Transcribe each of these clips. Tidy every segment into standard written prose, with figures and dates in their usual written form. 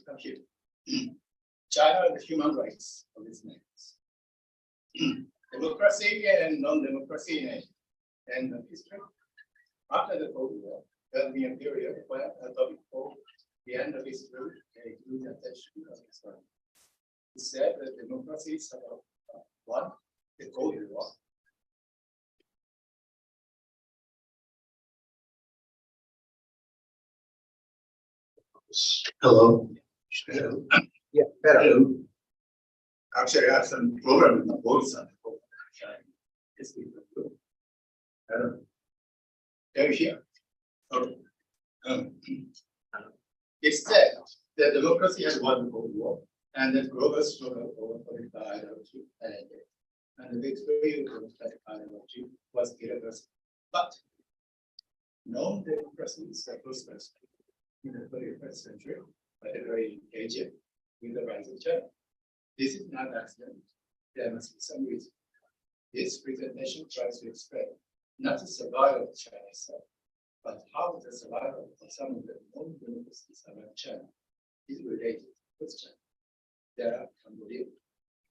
come here. China and human rights of its members. Democracy and non-democracy in Asia. And history. After the Cold War, there will be a period where a topic called the end of history paid huge attention to Pakistan. He said that democracy is about one, the Cold War. Hello. Hello. Yeah, better. Hello. Actually, I have some program in the board side. Hello. Can you hear? Okay. It said that democracy has won the Cold War and that global struggle over political ideology and the victory of democratic ideology was irreversible. But non-democracy is the first in the 21st century, particularly in Asia, with the rise of China. This is not accident. There must be some reason. This presentation tries to explain not the survival of China itself, but how the survival of some of the non-democracies around China is related with China. There are Cambodia,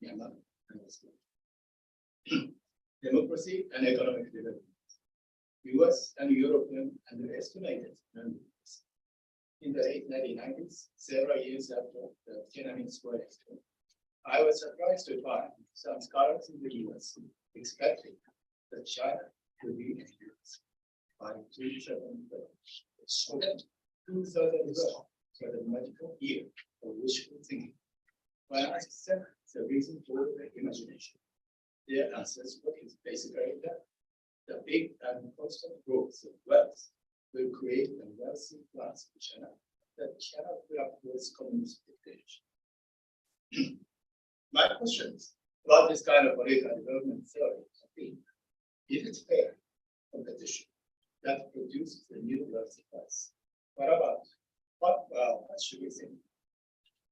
Myanmar, and Israel. Democracy and economic development. US and European underestimated non-democracy. In the late 1990s, several years after the Tiananmen Square explosion, I was surprised to find some scholars in the US expecting that China would be in the US by 2012. So that 2012 was a magical year of wishful thinking. When I said the reason for the imagination, their answers were basically that the big and constant growth of wealth will create a wealthy class in China that cannot put up with communist dictatorship. My questions about this kind of political development theory have been, if it's fair competition that produces a new wealthy class, what about, what should we think?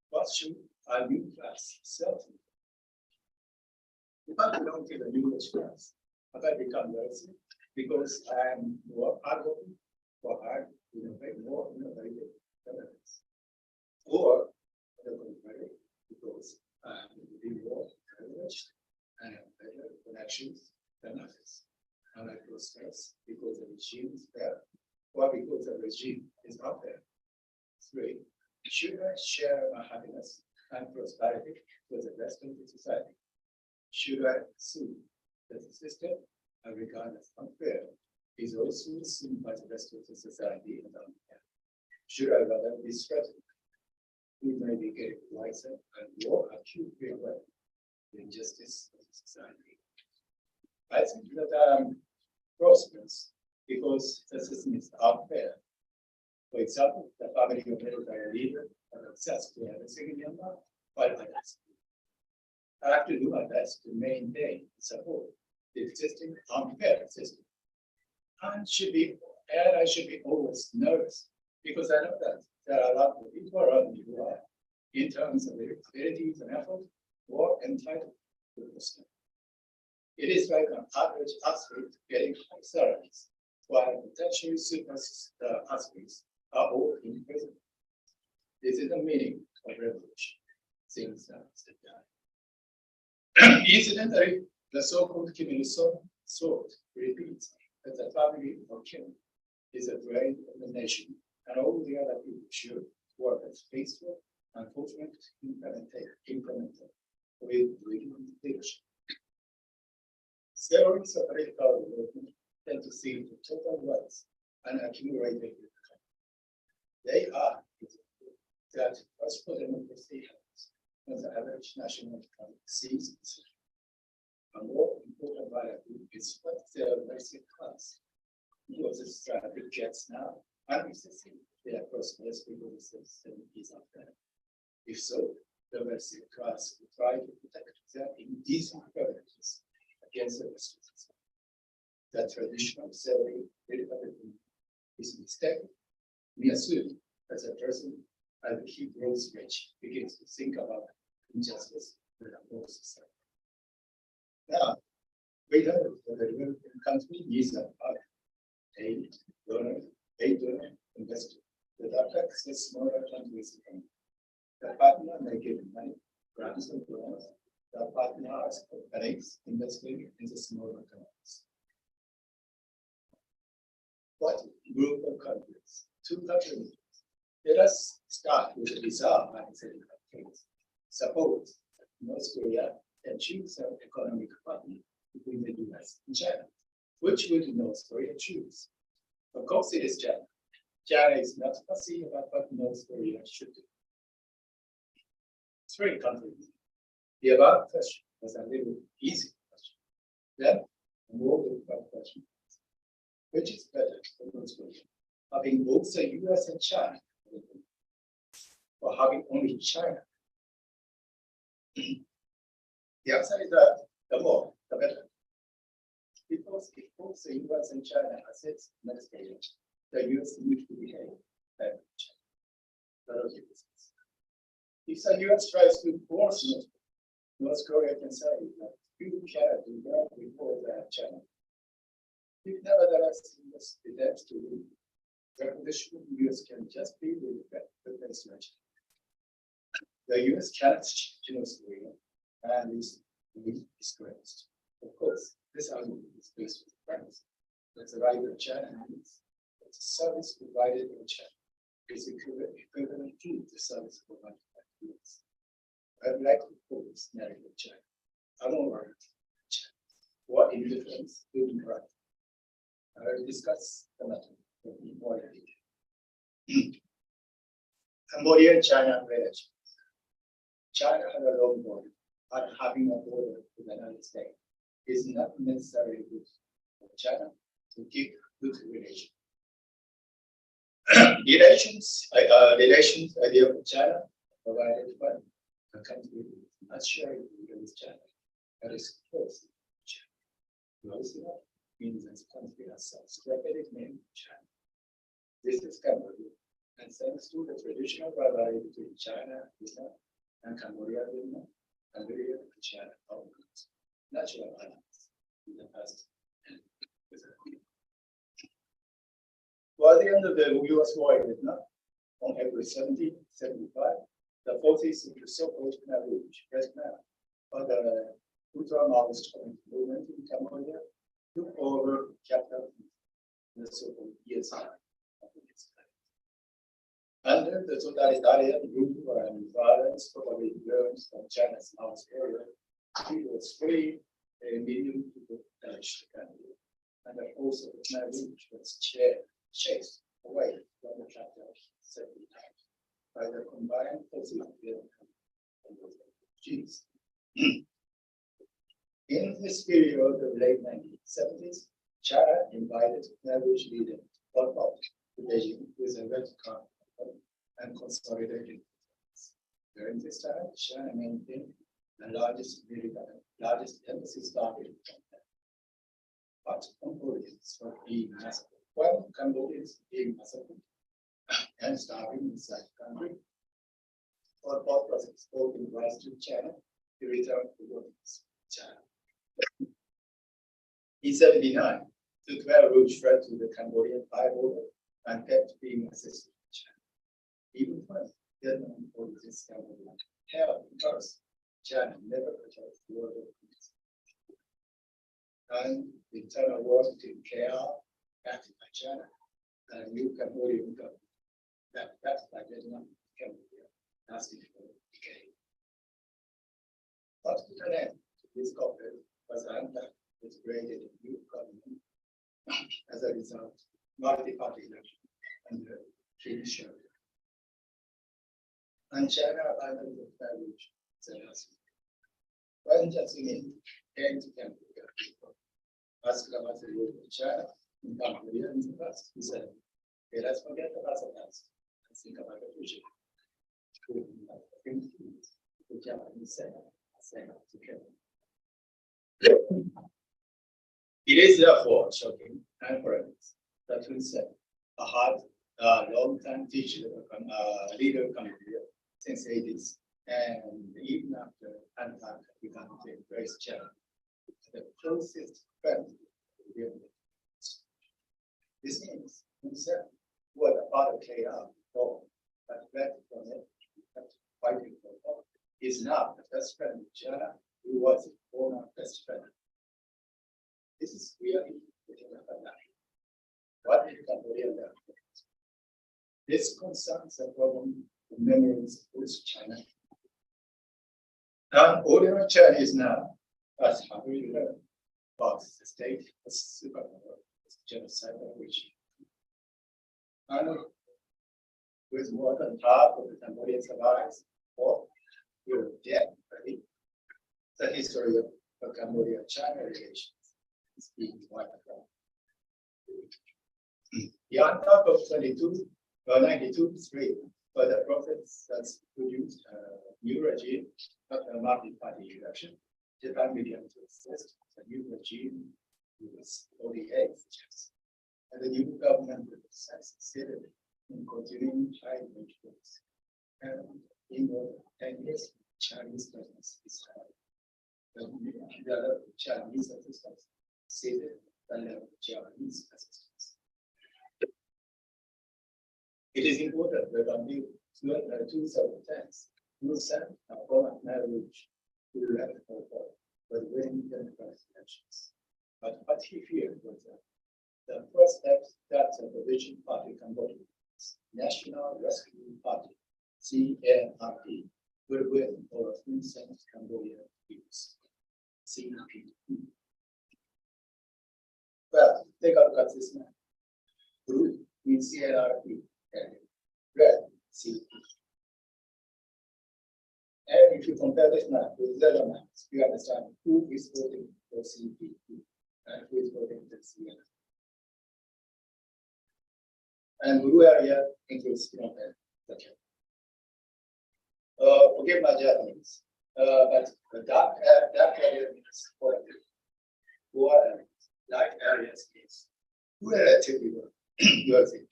What should a new class self? If I belong to the new rich class, have I become wealthy because I am more hardworking or hard to innovate more innovative benefits? Or, on the contrary, because I am more privileged and have better connections than others. And I feel stress because the regime is fair, or because the regime is unfair. 3. Should I share my happiness and prosperity with the rest of the society? Should I assume that the system I regard as unfair is also assumed by the rest of the society as unfair? Should I rather be threatened? We may be getting wiser and more acutely aware of the injustice of the society. I think that prosperous because the system is unfair. For example, the family of military leader has access to everything in Myanmar, while others I have to do my best to maintain and support the existing unfair system. I should be always nervous because I know that there are a lot of people around me who are, in terms of their abilities and effort, more entitled to the system. It is like an average athlete getting high salaries, while potentially super athletes are all in prison. This is the meaning of revolution. Things that incidentally, the so-called Kim Il-sung thought repeats that the family of Kim is a brain of the nation, and all the other people should work as faithful and fortunate implementer with regional leadership. Theories of political development tend to see the total wealth and accumulated income. They are that prosperous democracy happens when the average national income exceeds itself. A more important variable is what the basic class of the society gets now, and if they are prosperous because the system is unfair. If so, the basic class will try to protect their indecent privileges against the rest of society. The traditional theory is mistaken. We assume that a person, as he grows rich, begins to think about injustice in the whole society. Now, we know that the developing country needs a aid donor investor that affects the smaller countries economy. The partner may give money, grants and loans. The partner has banks investing in the smaller countries. What group of countries? 2 countries. Let us start with the bizarre hypothetical case. Suppose North Korea can choose an economic partner between the US and China. Which would North Korea choose? Of course, it is China. China is not fussy about what North Korea should do. 3 countries. The above question was a little easy question. Then, a more difficult question. Which is better for North Korea? Having both the US and China, or having only China? The answer is that the more, the better. Because if both the US and China assets next stage, the US need to behave like China. The logic is this. If the US tries to force North Korea can say that you cannot do that before that China. If nevertheless US pretends to do, the condition US can just be with the best match. The US cannot change North Korea and is disgraced. Of course, this argument is based on the premise that the right of China means that the service provided by China is equivalent to the service provided by the US. I'd like to put this narrative of China. I'm all right. China. What indifference do we right? I will discuss the matter in more detail. Cambodia and China relations. China has a long border, but having a border with the United States is not necessarily good for China to keep good relations. Relations idea of China provided by a country not sharing with China that is close to China. Close enough means that the country has some strategic name China. This is Cambodia, and thanks to the traditional rivalry between China, Vietnam, and Cambodia, Vietnam, Cambodia and China are natural allies in the past and present. By the end of the US war in Vietnam, on April 1775, the forces of the so-called Neighbours, or the ultra-Maoist movement in Cambodia, took over capital in the so-called ESI. Under the totalitarian group and violence probably learned from China's Laos area, it was free a medium to punish the country, and the force of the Neighbours was chased away from the capital several times by the combined forces of Vietnam and the refugees. In this period of the late 1970s, China invited Neighbours leader Pol Pot to Beijing with a red card and consolidated. During this time, China maintained the largest embassy staff in Canada. But Cambodians were being massacred. While Cambodians being massacred and starving inside the country, Pol Pot was exporting rice to China to return to China. In 1979, the Khmer Rouge fled to the Cambodian Thai border and kept being assisted by China. Even when Vietnam forces Cambodia held first, China never protected the border of peace. And the internal war between KR, backed by China, and a new Cambodian government, backed by Vietnam, Cambodia, lasted for a decade. But to an end, this conflict was unpacked. It created a new government as a result, multi-party election under King Shelter. And China abandoned the Khmer Rouge as when Jasmine came to Cambodia, asked about the role of China in Cambodia in the past, he said, okay, let's forget about the past and think about the future. The Japanese said to Cambodia. It is therefore shocking and horrendous that we said a hard, long-time teacher, leader of Cambodia since the 80s, and even after Antak began to embrace China, the closest friend of the government. This means himself, who was a part of KR before, but fled from it, fight is now the best friend of China, who was his former best friend. This is really what did Cambodia learn? This concerns the problem of memories with China. Now, ordinary Chinese now, as how we learn about the state as superpower, as genocidal regime. And with more than half of the Cambodian survivors, or were dead already, the history of Cambodia-China relations is being wiped out. The top of 92-3 for the process that's produced a new regime of a multi-party election. Japan began to assist the new regime with 48 steps. And the new government succeeded in continuing high influence. And in more than 10 years, Chinese presence is high. The Chinese assistance exceeded the level of Japanese assistance. It is important that until 2010, Wilson, a former marriage to left for was winning democratic elections. But what he feared was that the first step that the opposition party Cambodia's National Rescue Party, CNRP, will win over Wilson's Cambodia views, CP. Well, take a look at this map. Blue means CNRP, and red, CP. And if you compare this map with the other maps, you understand who is voting for CP and who is voting for CNRP. And blue area includes Phnom Penh. Forgive my Japanese, but the dark area means poor areas, light areas means relatively wealthy.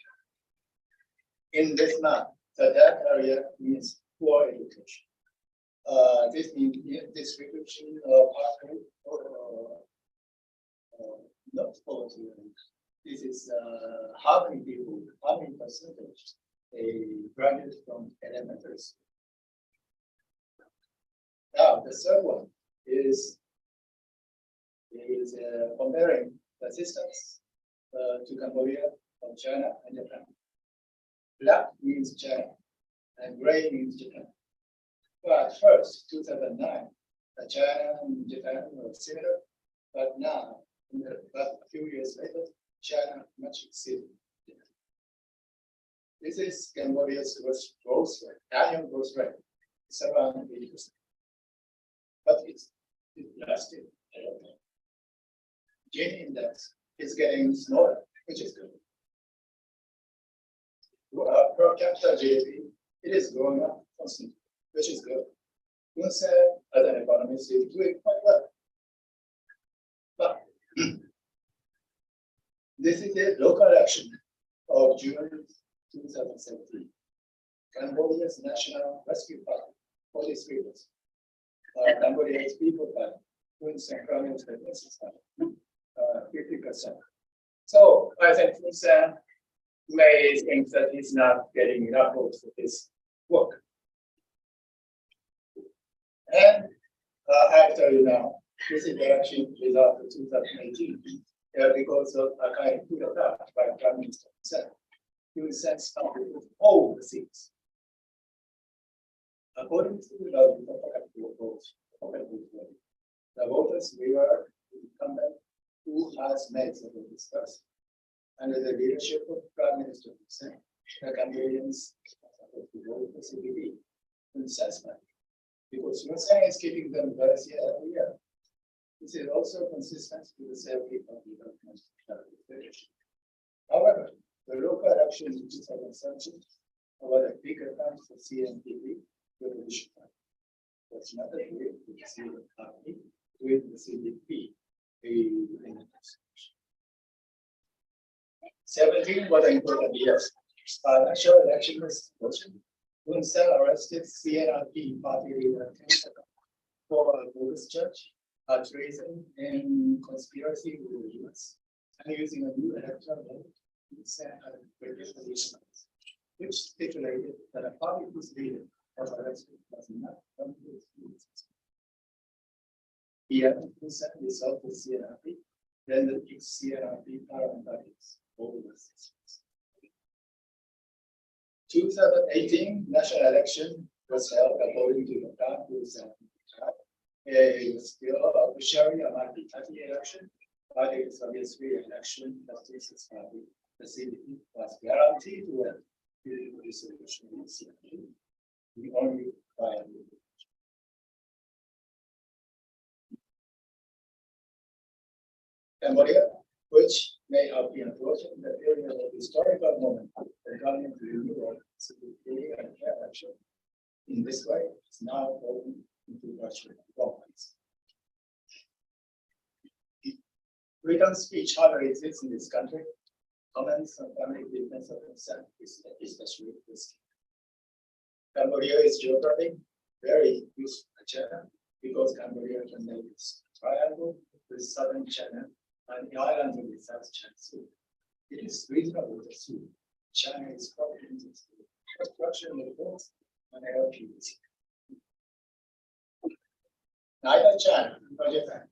In this map, the dark area means poor education. This means distribution of not poverty. This is how many people, how many percentage they graduate from elementary school. Now, the third one is comparing the systems to Cambodia from China and Japan. Black means China, and gray means Japan. But first, 2009, China and Japan were similar, but now, but a few years later, China much exceeded Japan. This is Cambodia's growth rate, annual growth rate. It's around 80%. But it lasted a long time. Gini index is getting smaller, which is good. Per capita GDP, it is growing up constantly, which is good. Wilson, as an economist, is doing quite well. But this is the local election of June 2017. Cambodia's National Rescue Party, 43 was. Cambodia's People Party, Wilson Province Business Party, 50%. So I think Wilson may think that he's not getting enough votes for this work. And I tell you now, this is the election result of 2018 because of a kind of coup d'etat by Prime Minister Hun. He sent started with all the seats. According to the logic of the voters were the incumbent who has made the votes first. Under the leadership of Prime Minister Hun, the Cambodians supposed to vote for CPP in assessment because Hun is keeping them very every year. This is also consistent with the safety of the government leadership. However, the local elections in 2017 were the big advance for CNPP revolution. Was not a way to see the party with the CDP. 17 was an important year. National election was Hun Sen arrested CNRP party leader for a bogus church, treason, and conspiracy with the US, and using a new electoral law, Hun Sen had regulations which stipulated that a party whose leader Here, consent is of the CNRP, then the CNRP paramedics over the systems. 2018 national election was held according to the plan with it was still officially a multi-party election, but it was obviously an election that is party. The CDP was guaranteed to win the resolution in CNRP. The only viable. Cambodia, which may have been approaching the period of historical moment regarding to renewal, security, and care action. In this way, it's now going into virtual problems. Freedom of speech hardly exists in this country. Comments on family business of consent is especially risky. Cambodia is geographically very useful to China because Cambodia can make this triangle with southern China and the islands of the South China Sea. It is reasonable to assume China is probably interested in construction of ports and airfields. Neither China nor Japan,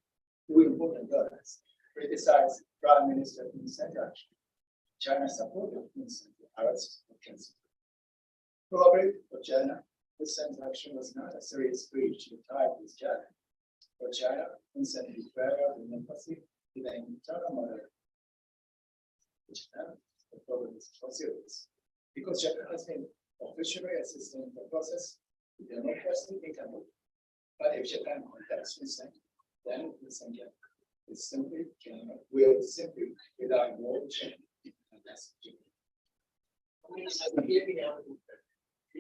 two important donors, criticized Prime Minister consent action. China supported consent arrest of cancer. Probably for China, consent action was not a serious breach of tie with China. For China, consent declared democracy with an internal model. Japan, the problem is so serious because Japan has been officially assisting the process with democracy in Cambodia. But if Japan contacts consent, then consent is simply will simply without more change.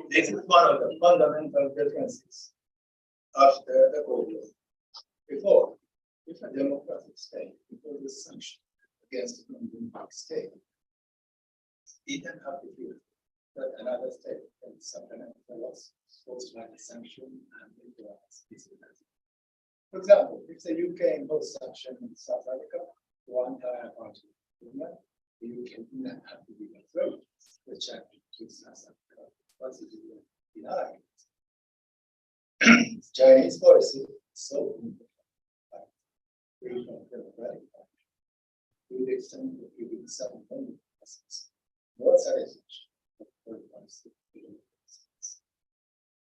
This is one of the fundamental differences after the Cold War. Before, if a democratic state imposes sanction against a non-democratic state, it didn't have to feel that another state can supplement the loss caused by the sanction and influence its event. For example, if the UK imposed sanction in South Africa, one entire party movement, the UK did not have to be thrown the check to South Africa, but it denied. Chinese policy is so free from democratic to the extent of giving some funding process, more satisfaction for the policy.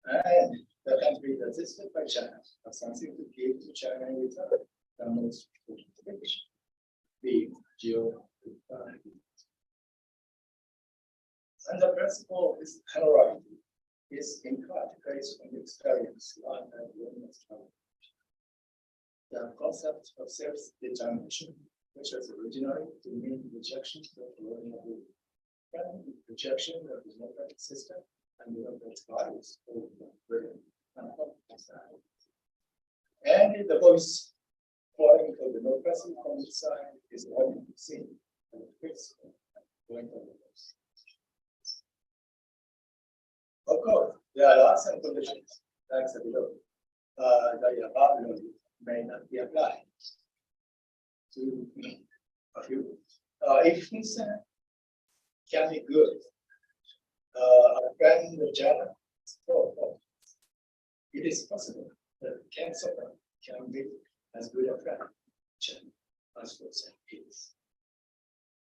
And the country resisted by China has something to give to China in return, the most important thing, the geographically. And the principle of this plurality is in part based on the experience learned at women's travel. The concept of self-determination, which was originally to mean rejection of colonial rule, rejection of the democratic system, and the democratic values of freedom and democracy. And the voice calling for democracy from its side is often seen and fixed going on. Of course, there are lots of conditions, like the below, the above may not be applied to a few. If consent can be good, a friend of China, it is possible that cancer can be as good a friend China as consent is.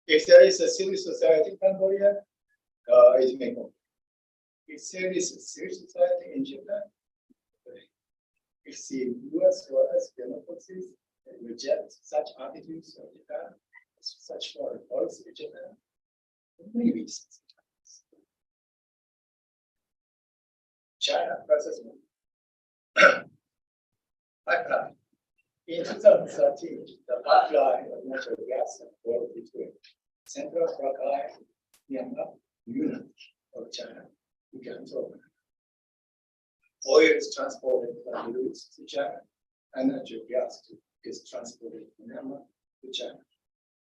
If there is a civil society in Cambodia, it may go. If there is a civil society in Japan, if the US or as democracies reject such attitudes of Japan, such foreign policy in Japan, maybe sometimes. China versus pipeline. In 2013, the pipeline of natural gas and oil between Central Korea and Myanmar, unit of China, began to open. Oil is transported from the routes to China, and natural gas is transported from Myanmar to China.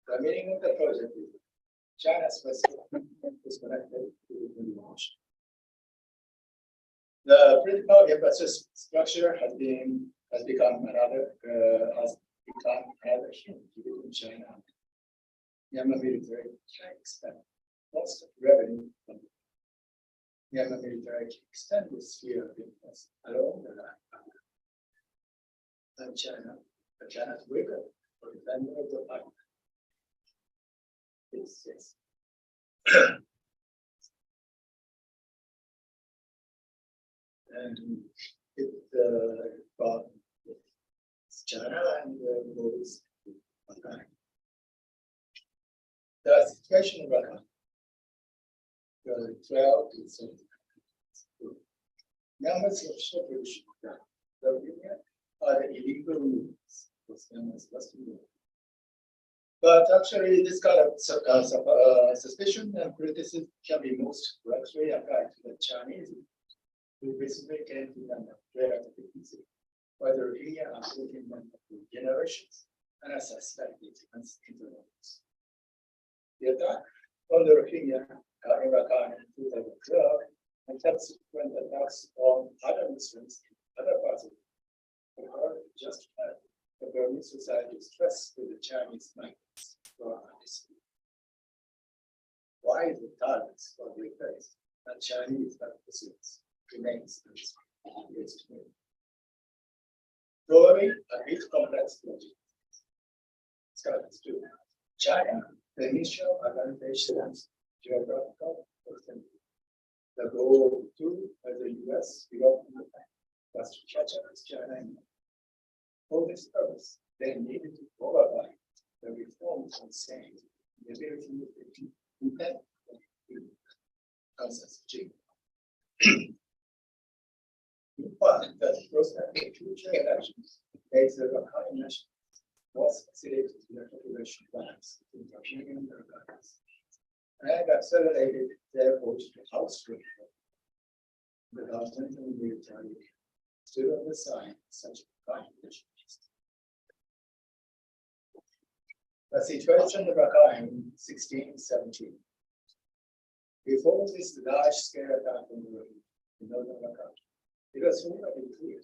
The meaning of the project is China's Pacific is connected to the Indian Ocean. The political infrastructure has become another issue between China and Myanmar military can expect most of the revenue from Myanmar military extend the sphere of influence along the line. And China's weaker for the defender of the island. Yes. And it about China and goes Rakhine. The situation in Rakhine, the 12 to 17 numbers of shepherds, the Rohingya are the illegal movements, was known as Western Europe. But actually, this kind of suspicion and criticism can be most directly applied to the Chinese, who basically came to them relatively easily, where the Rohingya are living them for generations and are suspected as interlopers. The attack on the Rohingya in Rakhine in 2012 and subsequent attacks on other Muslims in other parts of the world justified the Burmese society's trust with the Chinese migrants for honesty. Why the targets for the face and Chinese pursuits remains unexplained. Probably a bit complex logic. Scholars do. China, the initial organization's geographical extent. The goal to the US development was to catch up with China. For this purpose, they needed to override the reforms and saying the ability to intent consensus. In fact, that process of future elections makes the Rakhine nation more facilitated to the population balance in the Korean and Myanmar, and accelerated their approach to outstrip the government and military stood on the side of such conditions. The situation in Rakhine in 1617. Before this large-scale attack on the Rohingya in northern Rakhine, it was already clear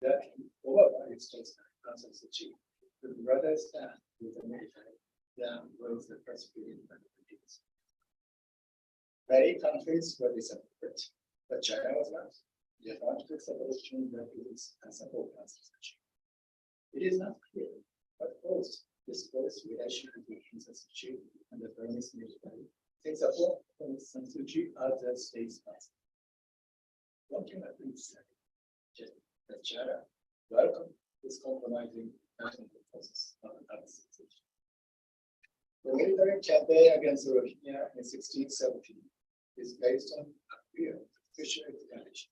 that overall states consensus achieved would rather stand with the military than with the persecuted minorities. Many countries were disappointed, but China was not. Japan took separation refugees and support consensus. It is not clear, but post this close relation between consensus and the Burmese military takes a form of consensus as the state's past. One can at least say that China welcomed this compromising national process of the constitution. The military campaign against the Rohingya in 1617 is based on a clear official explanation.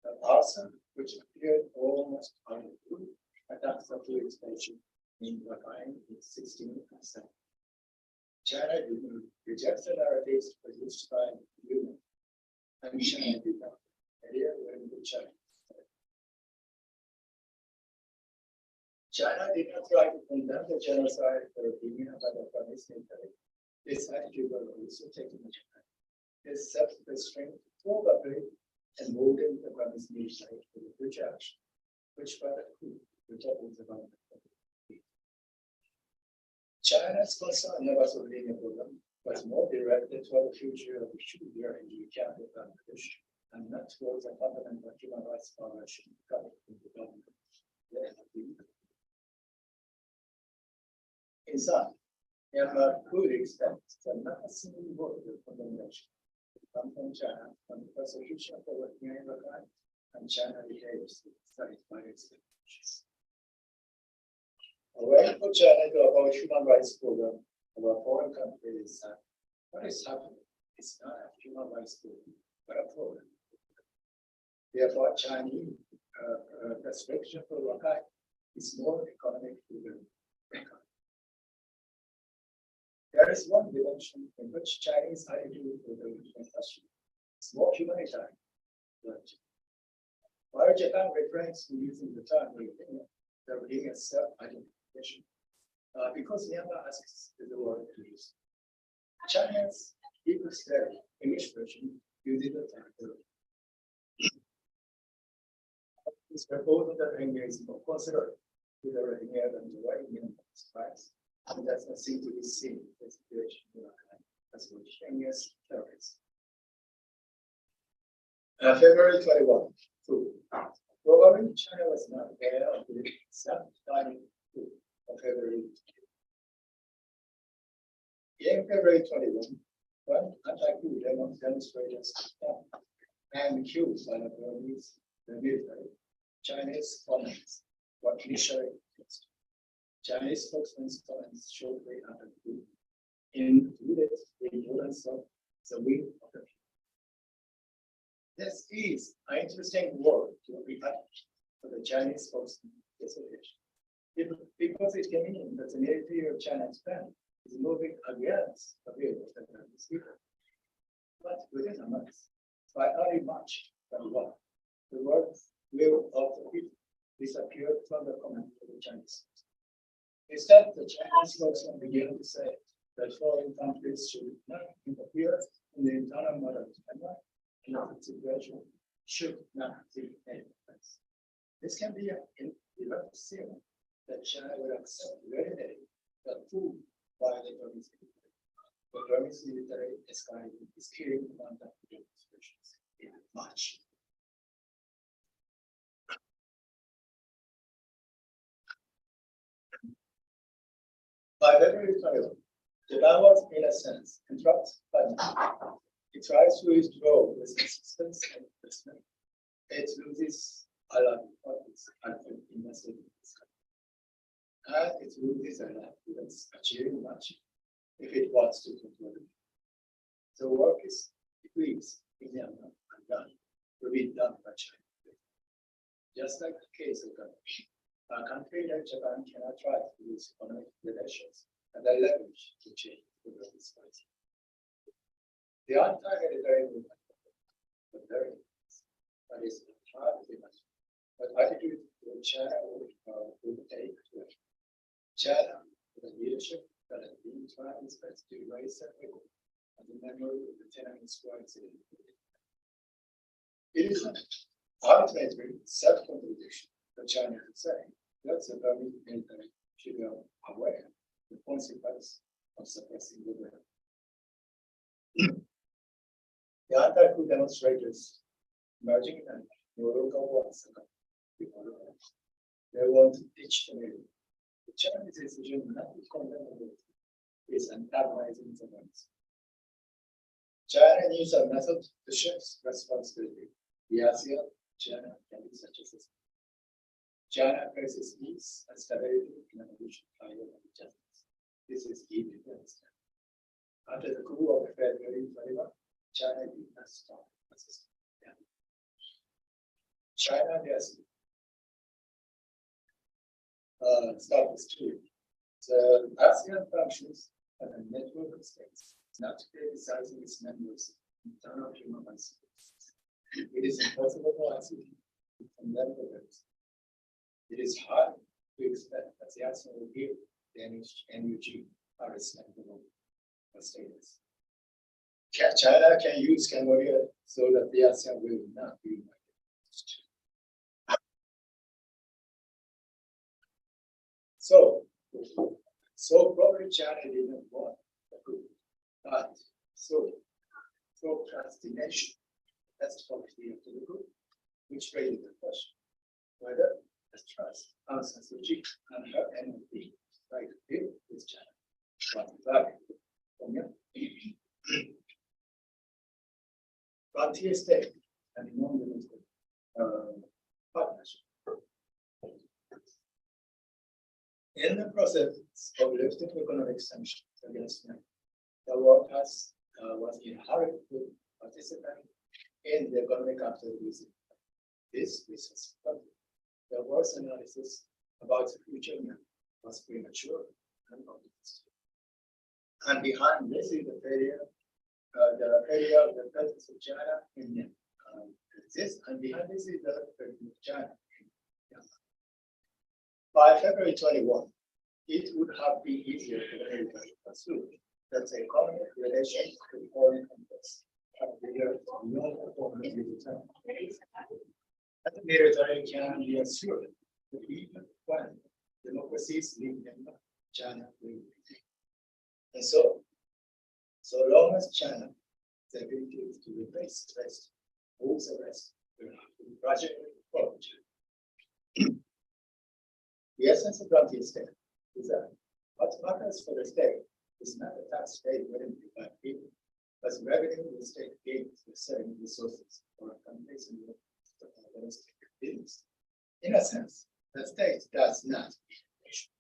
The arson, which appeared almost out of the blue, attacks the food expansion in Rakhine in 1607. China rejects the narratives produced by human and China did not. Area where the China did not try to condemn the genocide for Rohingya by the Burmese military. This attitude was also taken to Japan. This self-restraint probably emboldened the Burmese military for the future action, which by the coup resulted in the government. China's concern about the Rohingya problem was more directed toward the future of the Shuya in the camp of Bangladesh and not towards a fundamental human rights violation coming from the government. In sum, Myanmar could expect that not a single word of condemnation would come from China on the persecution for Rohingya in Rakhine, and China behaves satisfied expectations. A way for China to avoid human rights program of a foreign country is that what is happening is not a human rights program, but a problem. Therefore, Chinese restriction for Rakhine is more economic than economic. There is one dimension in which Chinese attitude to the regional question is more humanitarian. While Japan refrains from using the term Rohingya, the Rohingya self-identification, because Myanmar asks the word to use. China's People's Daily English version uses the term Rohingya. This proposal that Rohingya is more considerate to the Rohingya than the white Myanmar's rights. And does not seem to be seen the situation in Rakhine as Rohingya's terrorists. February 21. Probably China was not aware of the subdining of February. In February 21, one anti-coup demonstrators and accused by the Burmese, the military, Chinese comments were initially accused. Chinese spokesman's comments shortly after the coup included the importance of the will of the people. This is an interesting word to be added for the Chinese spokesman association. Because it can mean that the military of China's plan is moving against the will of the Chinese people. But within a month, by early March 21, the word will of the people disappeared from the comment of the Chinese. Instead, the Chinese spokesman began to say that foreign countries should not interfere in the internal matter of China, and the situation should not be any place. This can be an direct signal that China will accept readily the coup by the Burmese military. The Burmese military is killing conduct demonstrations in March. By February 21, Japan was, in a sense, interrupted by it tries to withdraw with assistance and investment. It loses a lot of profits and invested in this country. And it loses a lot of achieving much if it wants to control it. The work is decreased in Myanmar and done will be done by China. Just like the case of Cambodia, a country like Japan cannot try to use economic relations and their leverage to change the world society. The anti-military movement, but very that is hard to imagine. But attitude to China would take to it. China, the leadership that has been trying its best to raise the people and the memory of the Tiananmen Square incident. It is ultimately self-contradiction that China is saying that the Burmese military should be aware of the consequence of suppressing the rebellion. The anti-coup demonstrators emerging and local ones they want to teach the middle. The Chinese decision not to condemn the is antagonizing the ones. China needs a method to shift responsibility. The ASEAN, China can be such a system. China faces peace and stability in an evolution higher than justice. This is easy to understand. After the coup of February 21, China did not stop the system. China has started to. The ASEAN functions as a network of states, not criticizing its members' internal human rights. It is impossible for ASEAN to condemn the rest. It is hard to expect that the ASEAN will give the NUG a respectable status. China can use Cambodia so that the ASEAN will not be united. So probably China didn't want the coup, but so procrastination that's probably after the coup, which raises the question whether the trust Aung San Suu Kyi and her NLP right to deal with China. Frontier state and non-limited partnership. In the process of lifting economic sanctions against Myanmar, the world was in a hurry to participate in the economic activities. This is the worst analysis about the future was premature and optimistic. And behind this is the failure of the presence of China in Myanmar. And behind this is the presence of China in Myanmar. By February 21, it would have been easier for the military to pursue that the economic relations with foreign countries have been beyond the former military. And the military can be assured that even when democracies leave Myanmar, China will remain. And so long as China has the ability to replace the West all the rest will have to gradually follow. The essence of granting state is that what matters for the state is not the tax paid willingly by people, but revenue the state gains with selling resources for countries and domestic business. In a sense, the state does not need a nation.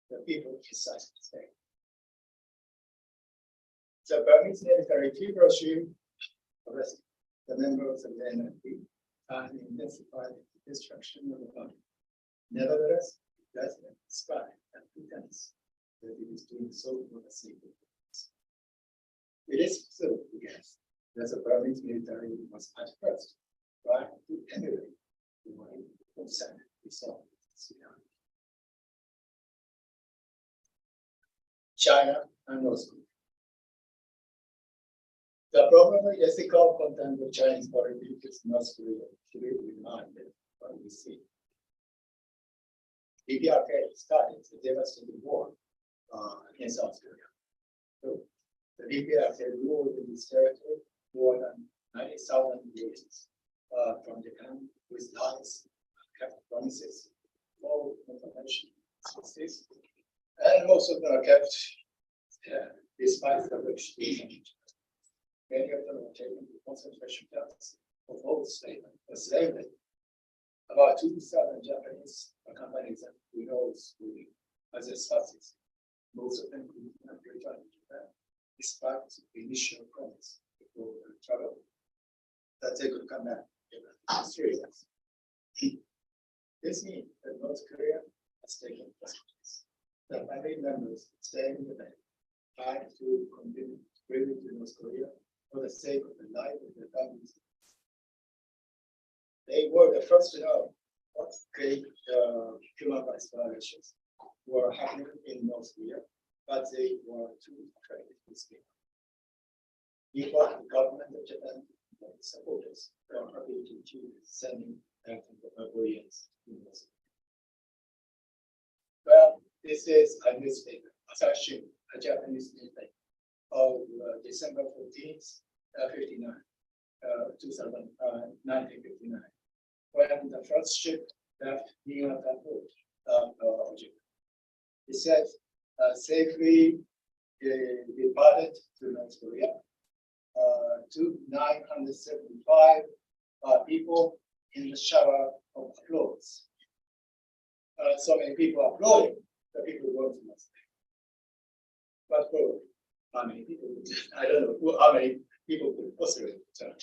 The people decide the state. The Burmese military regime arrested the members of the NLP and intensified the destruction of the country. Nevertheless, it does not describe and pretense that it is doing so for the sake of peace. It is so, yes, that the Burmese military was at first trying to emulate the way of Senate resolved Sudan. China and North Korea. The problem with ethical content of Chinese politics is North Korea should be reminded what we see. DPRK started the devastating war against South Korea. So the DPRK ruled in this territory more than 90,000 years from Japan with lies, kept promises, all information, and most of them are kept despite the rich. Many of them were taken to concentration camps for false statement for slavery. About 2,000 Japanese companies and widows as a spouses. Most of them could not return to Japan, despite the initial promise before travel that they could come back in 3 years. This means that North Korea has taken hostages. The family members staying in the bank tried to continue to bring to North Korea for the sake of the life of their families. They were the first to know what great human rights violations were happening in North Korea, but they were too afraid to speak. Before the government of Japan and supporters were happy to sending active Koreans to North Korea. Well, this is a newspaper, Asahi, a Japanese newspaper of December 14th, 1959, when the first ship left Niigata port of Japan. It said, safely departed to North Korea, 975 people in the shower of applause. So many people applauding the people who want to North Korea. But probably, how many people? I don't know how many people could possibly return.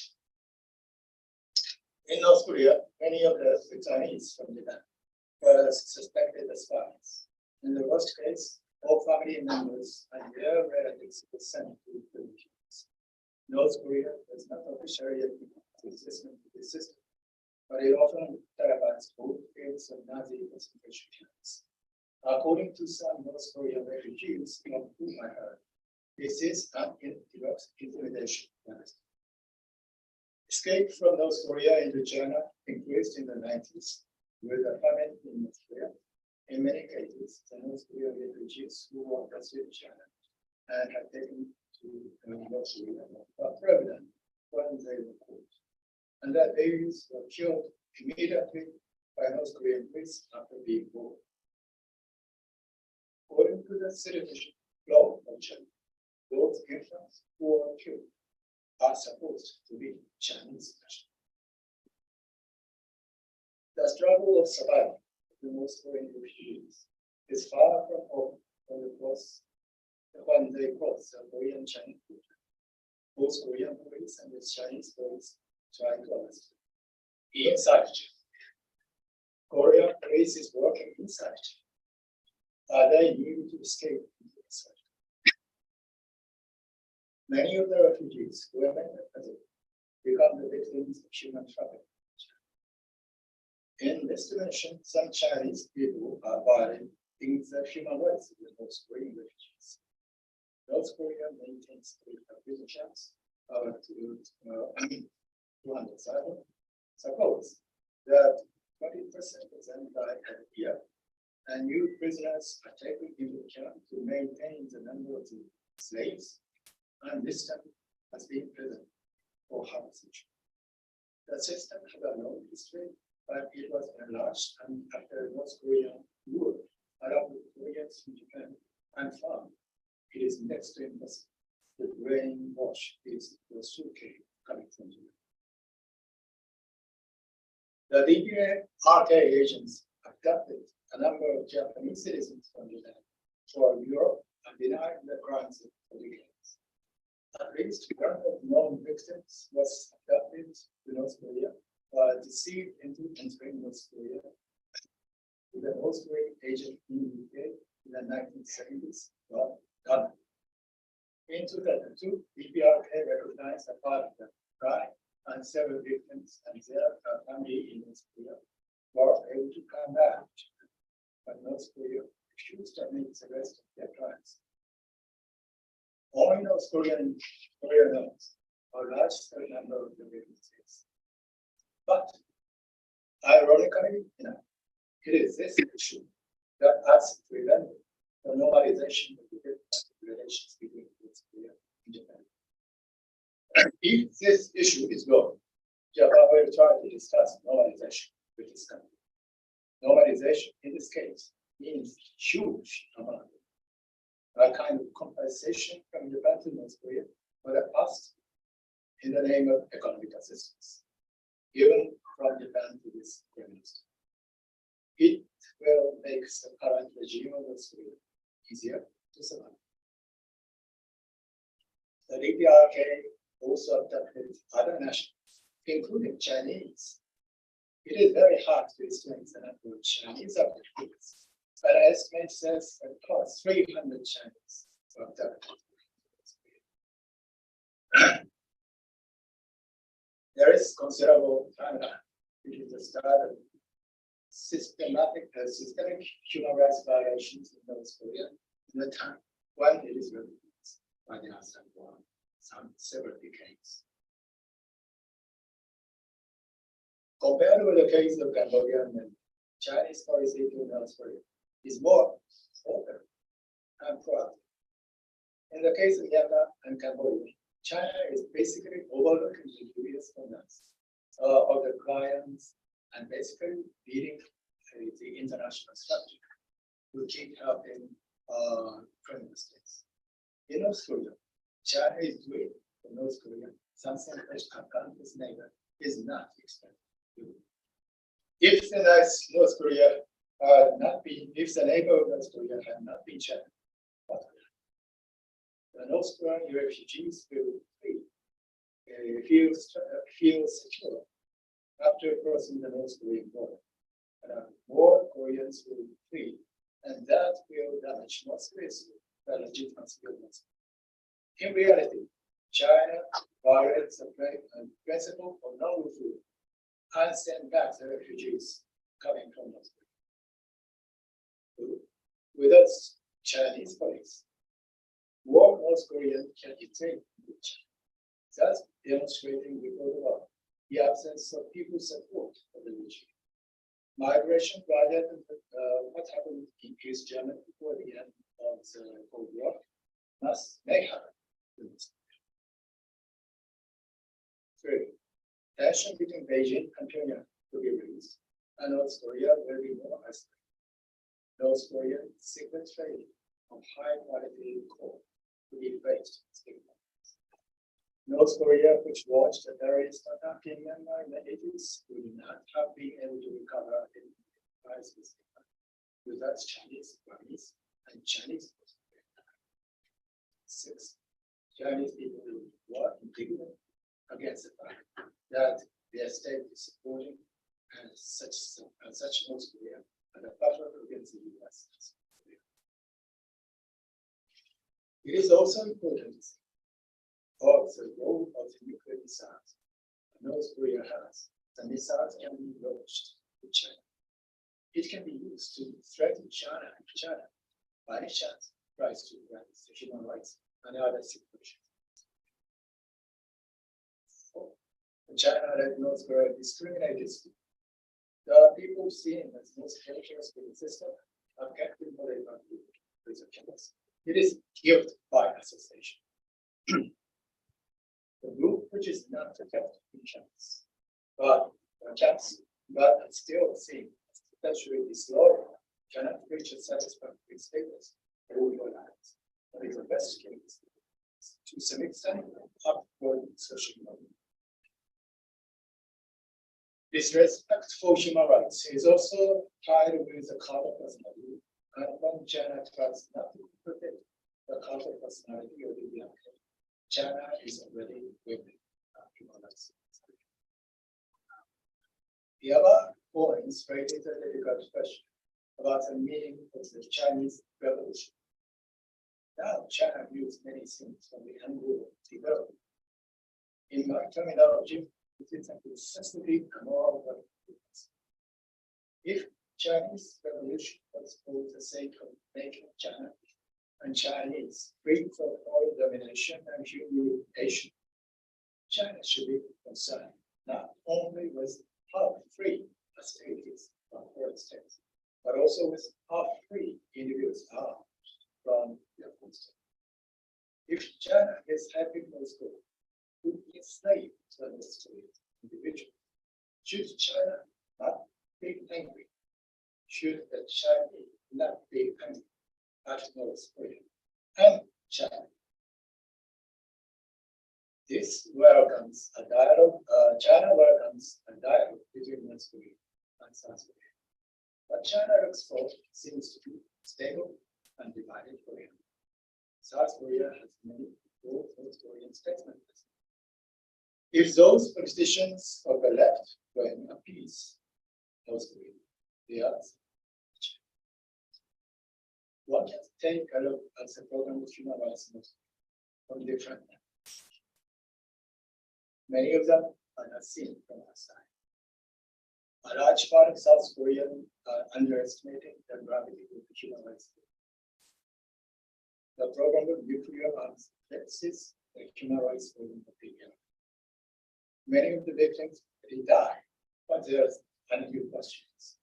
In North Korea, many of the returnees from Japan were suspected as spies. In the worst case, all family members and their relatives were sent to the Philippines. North Korea does not officially admit the existence of this system, but it often telegraphs both fields of Nazi concentration camps. According to some North Korean refugees, of whom I heard, this is an indirect intimidation. Escape from North Korea into China increased in the 90s with a famine in North Korea. In many cases, the North Korean refugees who were pursued China and had taken to North Korea were prevalent when they were caught. And that babies were killed immediately by North Korean police after being born. According to the citizenship law of China, those infants who are killed are supposed to be Chinese nationals. The struggle of survival of the North Korean refugees is far from home when they cross the Korean-Chinese border. Both Korean police and the Chinese police try to arrest them. Inside China, Korean police is working inside China. Are they needed to escape inside? Many of the refugees, women and children, become the victims of human trafficking. In this dimension, some Chinese people are violating the human rights of the North Korean refugees. North Korea maintains prison camps to 200,000. Suppose that 20% of them die every year, and new prisoners are taken into account to maintain the number of the slaves, and this time has been present for half a century. The system had a long history, but it was enlarged and after North Korean rule, Arab Koreans in Japan and found it is next to impossible to brainwash is the suitcase coming from Japan. The WWII agents abducted a number of Japanese citizens from Japan for Europe and denied the crimes for decades. At least one of known victims was abducted to North Korea while deceived into entering North Korea with an Austrian agent in the UK in the 1970s. Done. In 2002, EPRK recognized a part of the crime and several victims and their family in North Korea were able to come back, but North Korea refused to admit the rest of their crimes. Only North Korea knows a large number of the witnesses. But ironically enough, it is this issue that has prevented the normalization of the diplomatic relations between North Korea and Japan. If this issue is gone, Japan will try to discuss normalization with this country. Normalization in this case means huge amount, a kind of compensation from Japan to North Korea for the past in the name of economic assistance, given from Japan to this communist. It will make the current regime of North Korea easier to survive. The DPRK also abducted other nationals, including Chinese. It is very hard to estimate the number of Chinese abductees, but an estimate says that about 300 Chinese were abducted. There is considerable timeline between the start of systemic human rights violations in North Korea and the time when it is recognized by the outside world, several decades. Compared with the case of Cambodia and Myanmar, Chinese policy to North Korea is more open and proactive. In the case of Myanmar and Cambodia, China is basically overlooking the dubious conduct of the clients and basically leading the international structure to keep helping criminal states. In North Korea, China is doing for North Korea something which a country's neighbor is not expected to do. If the North Korea if the neighbor of North Korea had not been China, what would happen? The North Korean refugees will feel secure after crossing the North Korean border. More Koreans will flee, and that will damage more seriously the legitimacy of North Korea. In reality, China violates the principle of non-refoulement and send back the refugees coming from North Korea. Without Chinese police, more North Koreans can detain China, thus demonstrating before the world the absence of people's support for the regime. Migration rather than what happened in East Germany before the end of the Cold War may happen in North Korea. 3. Tension between Beijing and Pyongyang will be released, and North Korea will be more isolated. North Korean secret trading of high quality coal will be faced with North Korea, which launched a terrorist attack in Myanmar in the 80s, will not have been able to recover in crisis without Chinese armies and Chinese. 6. Chinese people will war indignant against the fact that their state is supporting and such North Korea and a buffer against the US. It is also important of the role of the nuclear missiles North Korea has. The missiles can be launched to China. It can be used to threaten China if China, by any chance, tries to advance the human rights and other situations. China let North Korea discriminate its people. The people seen as most dangerous with the system are kept in what they want to do with the chance. It is guilt by association. The group which is not kept in chance but perhaps, but still think potentially slower cannot reach a satisfactory status all your lives. But in the best case, to some extent, upward social movement. Disrespect for human rights is also tied with the cult of personality, and when China tries not to protect the cult of personality of the young, China is already winning human rights. The other points raised a difficult question about the meaning of the Chinese Revolution. Now, China views many things from the angle of development. In my terminology, it is a necessity and moral difference. If Chinese Revolution was for the sake of making China and Chinese free from all domination and humiliation, China should be concerned not only with how free a state is from foreign states, but also with how free individuals are from their own state. If China is happy with the to enslave the individual, should China not be angry? Should the Chinese not be angry at North Korea and China? This welcomes a dialogue. China welcomes a dialogue between North Korea and South Korea. What China looks for seems to be stable and divided Korea. South Korea has many North Korean statesmen. If those politicians of the left were in peace, North Korea, they are. One can take a look at the program of human rights from different angles. Many of them are not seen from outside. A large part of South Koreans are underestimating the gravity of the human rights. The program of nuclear arms flexes the human rights program of the year. Many of the victims they die, but there's unusual questions.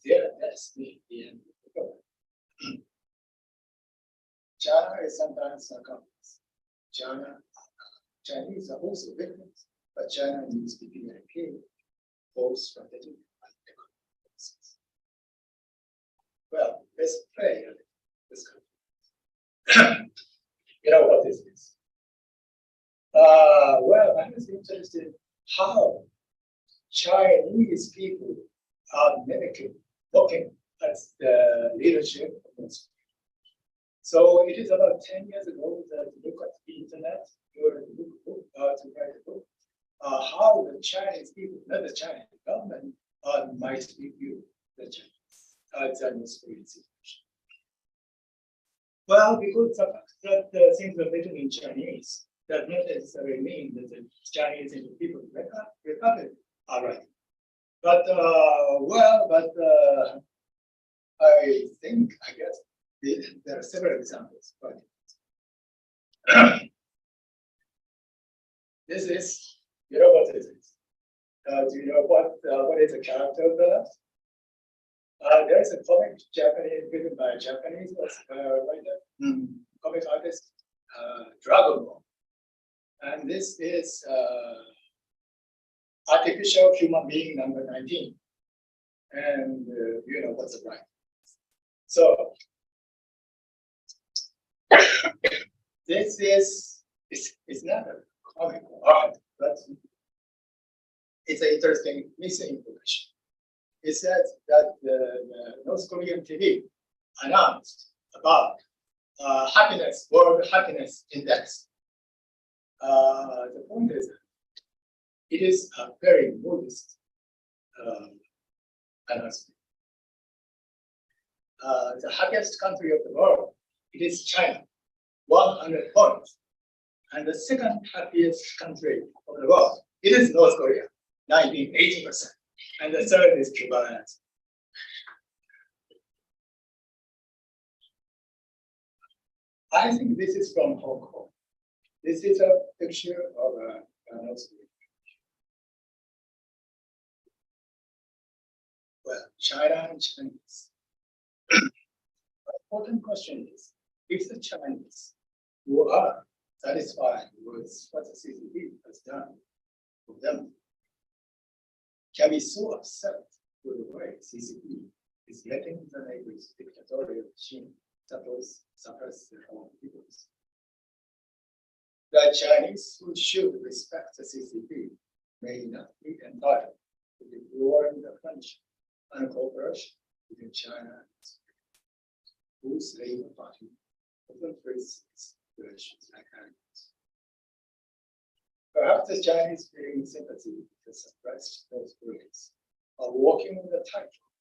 Their destiny the end of the program. China is sometimes a complex. Chinese are also victims, but China needs to be a both strategic and economic policies. Well, let's play this conference. You know what is this? Well, I'm interested in how Chinese people are looking at the leadership of North Korea. So it is about 10 years ago that look at the internet, to write a book, how the Chinese people, not the Chinese government, might review the Chinese, North Korean situation. Well, because the fact that things are written in Chinese does not necessarily mean that the Chinese and the people of the Republic are right. But I guess there are several examples. But this is, you know what this is? Do you know what is the character of that? There is a comic written by a Japanese writer, comic artist, Dragon Ball. And this is artificial human being number 19. And you know what's the right. So this is it's not a comic art, but it's an interesting misinformation. It says that the North Korean TV announced about World Happiness Index. The point is, it is a very modest announcement. The happiest country of the world, it is China, 100 points. And the second happiest country of the world, it is North Korea, 80%. And the third is Cuba. I think this is from Hong Kong. This is a picture of North Korea. Well, China and Chinese. The important question is, if the Chinese who are satisfied with what the CCP has done for them, can be so upset with the way CCP is letting the neighbors' dictatorial regime suppress their own peoples. The Chinese who should respect the CCP may not be entitled to be ignoring the friendship and cooperation between China and Australia, whose Labour Party often treats its relations like enemies. Perhaps the Chinese feeling sympathy to suppress those feelings are walking on the tightrope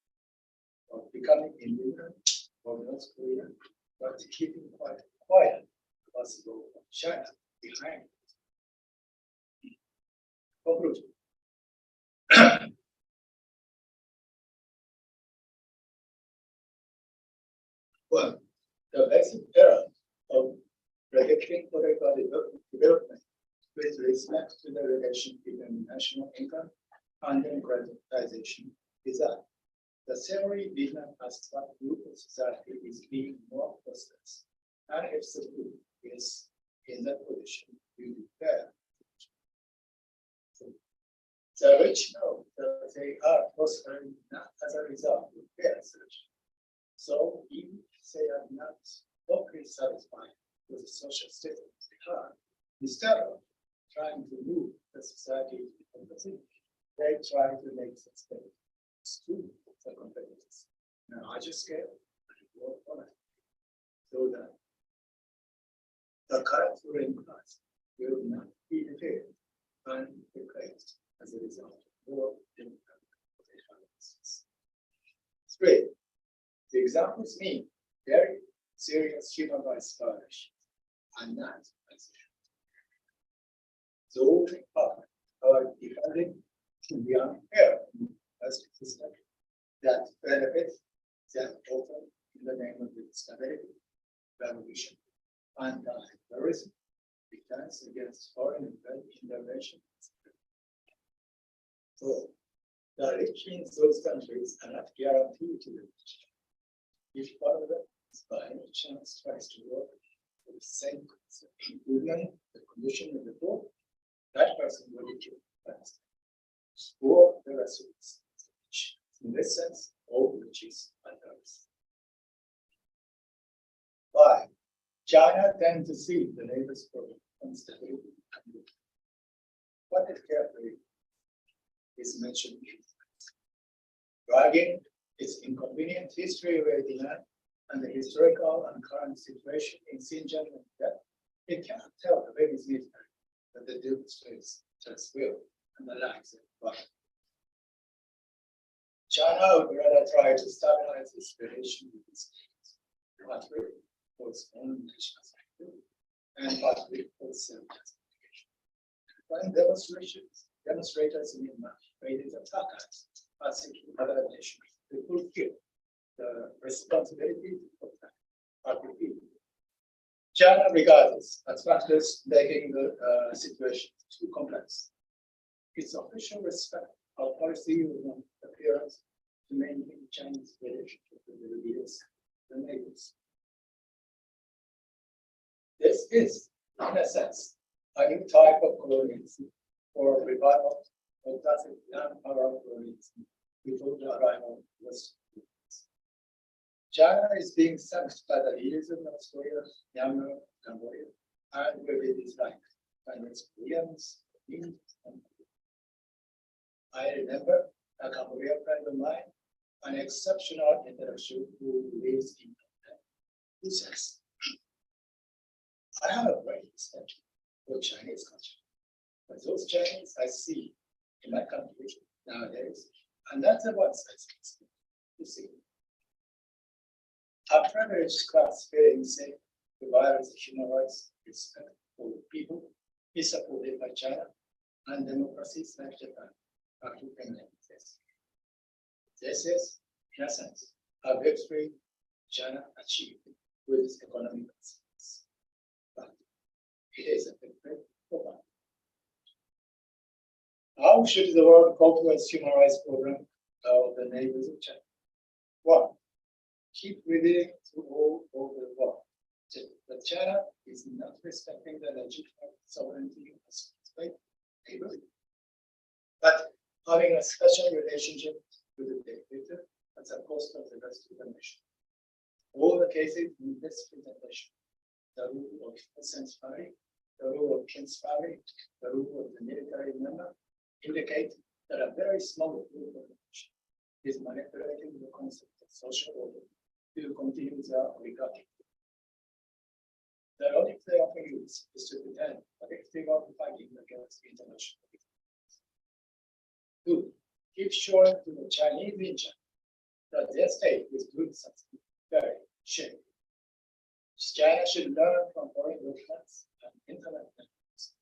of becoming independent of North Korea, but keeping quiet about the role of China behind it. Conclusion. One, the basic error of predicting political development with respect to the relation between national income and democratization is that the theory did not ask what group of society is being more prosperous, and if the group is in that position, will be fair. The rich know that they are prospering not as a result of fair selection. So even if they are not totally satisfied with the social status they have, instead of trying to move the society to competition, they try to make the status to the competitors on a larger scale and more quality, so that the current ruling class will not be defeated and replaced as a result of more democratic policies. Three, the examples mean very serious human rights violations and not isolation. The ruling party are defending the unfair system that benefits them often in the name of the stability, revolution, and terrorism, defense against foreign intervention. So, the rich in those countries are not guaranteed to the rich. If one of them is by any chance tries to work for the same improvement the condition of the poor, that person will be killed first. Or the rest of us. In this sense, all riches are theirs. 5. China tends to see the neighbors' problem on stability. What it carefully is mentioned in dragging its inconvenient history of Vietnam and the historical and current situation in Xinjiang and Tibet, it cannot tell the baby's military that the demonstrates its will and the lives of the body. China would rather try to stabilize its relation with its neighbors, partly for its own national security and partly for its self-justification. When demonstrators in Myanmar made it attack us, seeking other nations to fulfill the responsibility to protect our people. China regards this as factors making the situation too complex. Its official respect our policy will not appear to maintain Chinese relationship with the leaders and neighbors. This is, in a sense, a new type of colonialism or revival of classic non-Arab colonialism before the arrival of Western influence. China is being sanctioned by the leaders of North Korea, Myanmar, Cambodia, and will be disliked by North Koreans, Indians, and I remember a Cambodian friend of mine, an exceptional intellectual who lives in Japan, who says, I have a great respect for Chinese culture, but those Chinese I see in my country nowadays, and that's a one-size-fits all. You see, a privileged class feeling safe to violate human rights, respect for people, is supported by China and democracies like Japan. This is, in a sense, a victory China achieved with its economic success. But it is a victory for one. How should the world cope with human rights program of the neighbors of China? 1. Keep reading to all over the world that China is not respecting the legitimate sovereignty of its neighbors, but having a special relationship with the dictator at the cost of the rest of the nation. All the cases in this presentation, the rule of Hassan's family, the rule of King's family, the rule of the military member, indicate that a very small group of the nation is manipulating the concept of social order to continue their oligarchy. The logic they often use is to pretend that if they are fighting against international agreements. 2. Keep showing to the Chinese in China that their state is doing something very shameful. China should learn from foreign documents and internet networks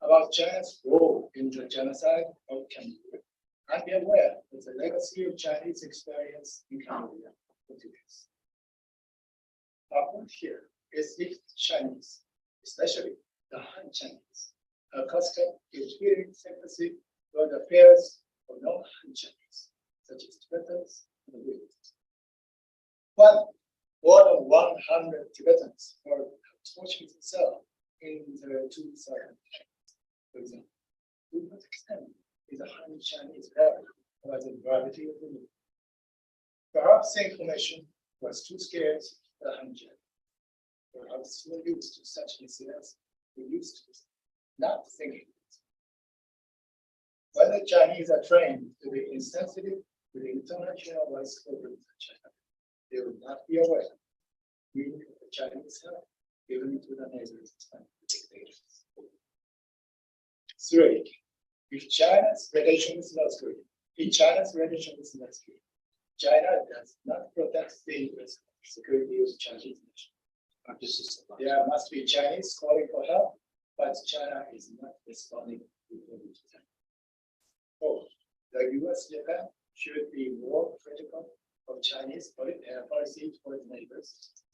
about China's role in the genocide of Cambodia and be aware that the legacy of Chinese experience in Cambodia continues. Our point here is if Chinese, especially the Han Chinese, are accustomed to feeling sympathy for the affairs of non-Han Chinese, such as Tibetans and Uyghurs. More than 100 Tibetans were tortured themselves in the 2000. For example, to what extent is the Han Chinese level about the gravity of the movement? Perhaps the information was too scarce for the Han Chinese. Perhaps we were used to such incidents, we used to not thinking. When the Chinese are trained to be insensitive to the international rights of China, they will not be aware, even if the Chinese have given to the neighbors and dictators. 3. If China's relation with North Korea, China does not protect the interests of security of the Chinese nation. There must be Chinese calling for help, but China is not responding to them. 4. The US-Japan should be more critical of Chinese policy towards neighbors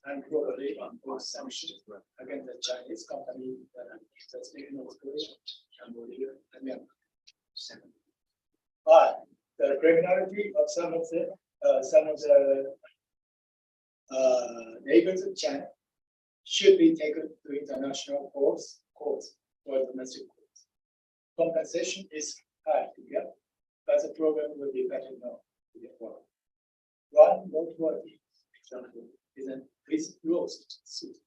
and globally impose sanctions against the Chinese companies that are interested in North Korea, Cambodia, and Myanmar. 5. The criminality of some of the neighbors of China should be taken to international courts for domestic courts. Compensation is high to get, but the program will be better known to get well. One noteworthy example is an recent lawsuit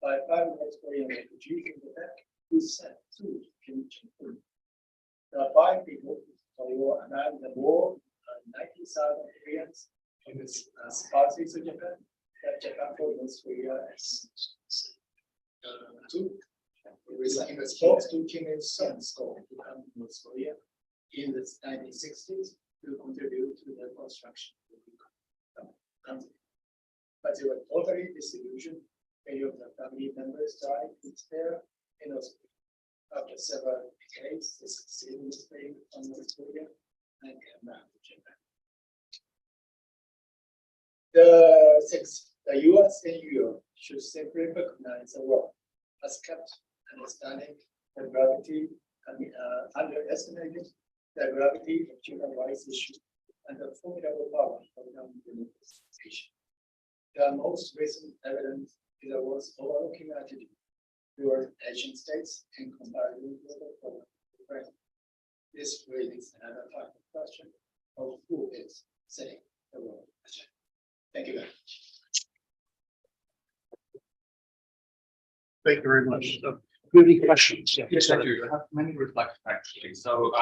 by 5 North Korean refugees in Japan who sent to Kim Jong-un. There are 5 people who are among the more 90,000 Koreans in the spouses of Japan that Japan for North Korea as 2. In response to Kim Il-sung's call to come to North Korea in the 1960s to contribute to the construction of the country. But they were totally disillusioned. Many of the family members died in despair in North Korea. After several decades, they succeeded in staying from North Korea and came back to Japan. The US and Europe should simply recognize the world has kept understanding the gravity and underestimated the gravity of human rights issues and the formidable power of non-democratization. The most recent evidence is the world's overlooking attitude toward Asian states in comparison with the problem. This raises another type of question of who is setting the world agenda. Thank you very much. Thank you very much. Do you have any questions? Yeah. Yes, I do. I have many reflections actually. So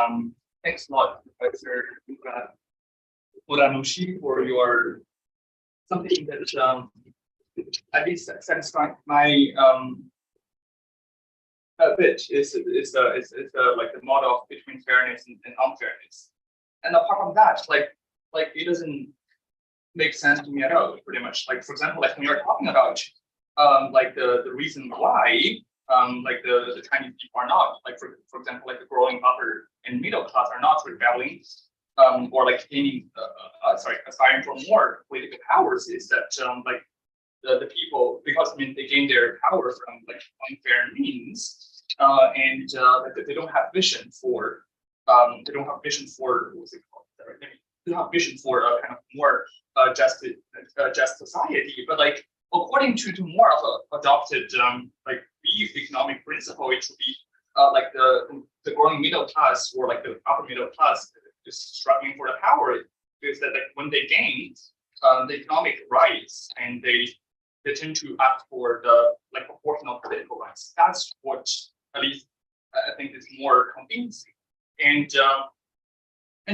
thanks a lot, Professor Muranushi, for your something that at least satisfied my a bit is like the model between fairness and unfairness. And apart from that, like it doesn't make sense to me at all, pretty much. Like for example, like when you're talking about like the reason why like the Chinese people are not, like for example, like the growing upper and middle class are not rebelling or like gaining aspiring for more political powers, is that like the people, because I mean they gain their power from like unfair means, and they don't have vision for what's it called? They don't have vision for a kind of more just society. But like according to more of a adopted like brief economic principle, it should be like the growing middle class or like the upper middle class is struggling for the power is that like when they gain the economic rights and they tend to ask for the like proportional political rights. That's what at least I think is more convincing. And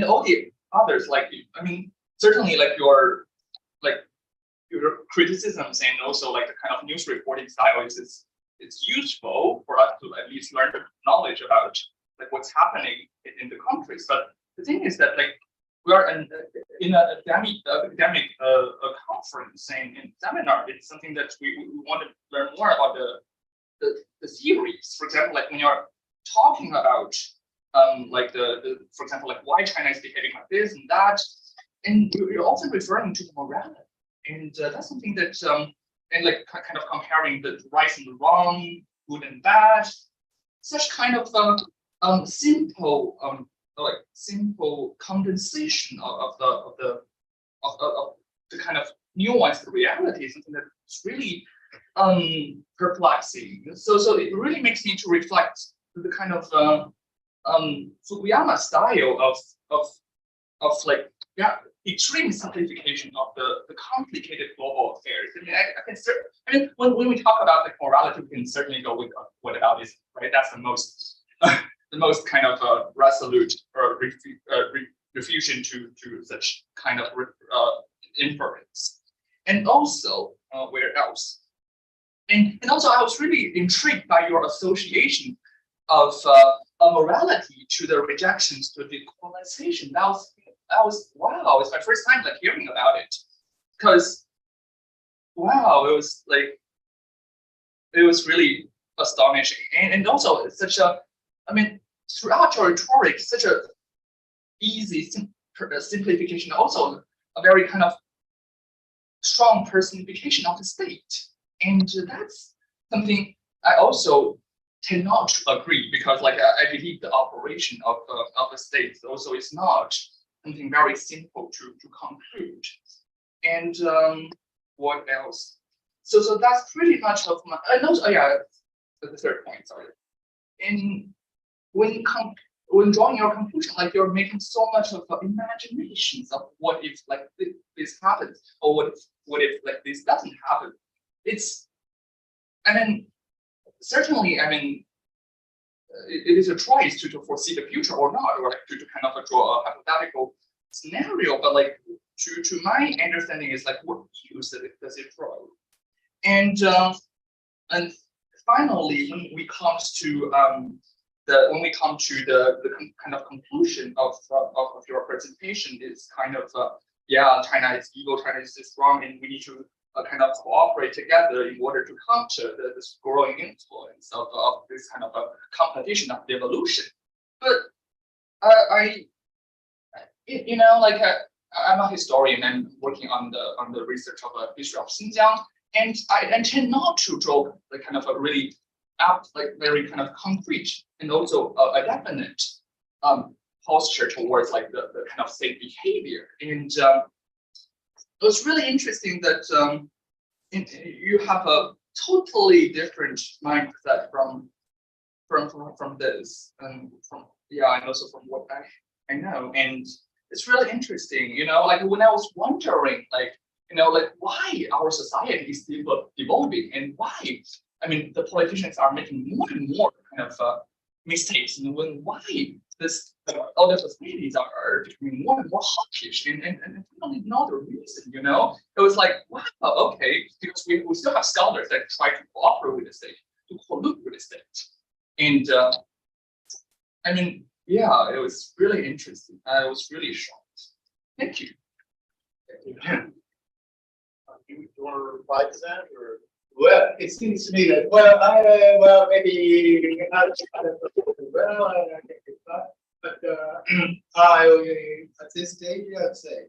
all the others, like I mean, certainly like your criticisms and also like the kind of news reporting style is it's useful for us to at least learn the knowledge about like what's happening in the countries. But the thing is that like we are in an academic conference and in seminar. It's something that we want to learn more about the theories. For example, like when you're talking about like the for example like why China is behaving like this and that, and you're often referring to the morality, and that's something that and like kind of comparing the right and the wrong, good and bad, such kind of simple like simple condensation of the kind of nuanced reality is something that's really perplexing. So it really makes me to reflect the kind of Fukuyama style of like extreme simplification of the complicated global affairs. I mean, I mean, when we talk about like morality, we can certainly go with whataboutism, right? That's the most the most kind of resolute refusion to such kind of inference. And also, where else? And also, I was really intrigued by your association of a morality to the rejections to decolonization. That was wow! It's my first time like hearing about it, because wow, it was really astonishing, and also it's such a, I mean, throughout your rhetoric, such a easy simplification, also a very kind of strong personification of the state, and that's something I also tend not to agree, because like I believe the operation of the state also is not something very simple to conclude. And what else? So that's pretty much of my. And also, yeah, the third point. Sorry. And when drawing your conclusion, like you're making so much of imaginations of what if like this happens, or what if like this doesn't happen. It's, I mean, certainly, I mean, it is a choice to foresee the future or not, or like to kind of draw a hypothetical scenario. But like to my understanding is like what use does it draw? And finally, when we come to the kind of conclusion of your presentation, is kind of yeah, China is evil, China is wrong, and we need to kind of cooperate together in order to counter this growing influence of this kind of a competition of devolution. But you know, like I'm a historian and working on the research of history of Xinjiang, and I tend not to draw the kind of a really like very kind of concrete and also a definite posture towards like the kind of state behavior. And it was really interesting that you have a totally different mindset from this, and from and also from what I know. And it's really interesting, you know, like when I was wondering, like, you know, like why our society is evolving, and why, I mean, the politicians are making more and more kind of mistakes, and why other societies are becoming more and more hawkish, and I don't know the reason, you know. It was like, wow, okay, because we still have scholars that try to cooperate with the state, to collude with the state. And I mean, yeah, it was really interesting. I was really shocked. Thank you. You want to reply to that, or? Well, it seems to me that well, maybe not well, I think it's not, but at this stage I'd say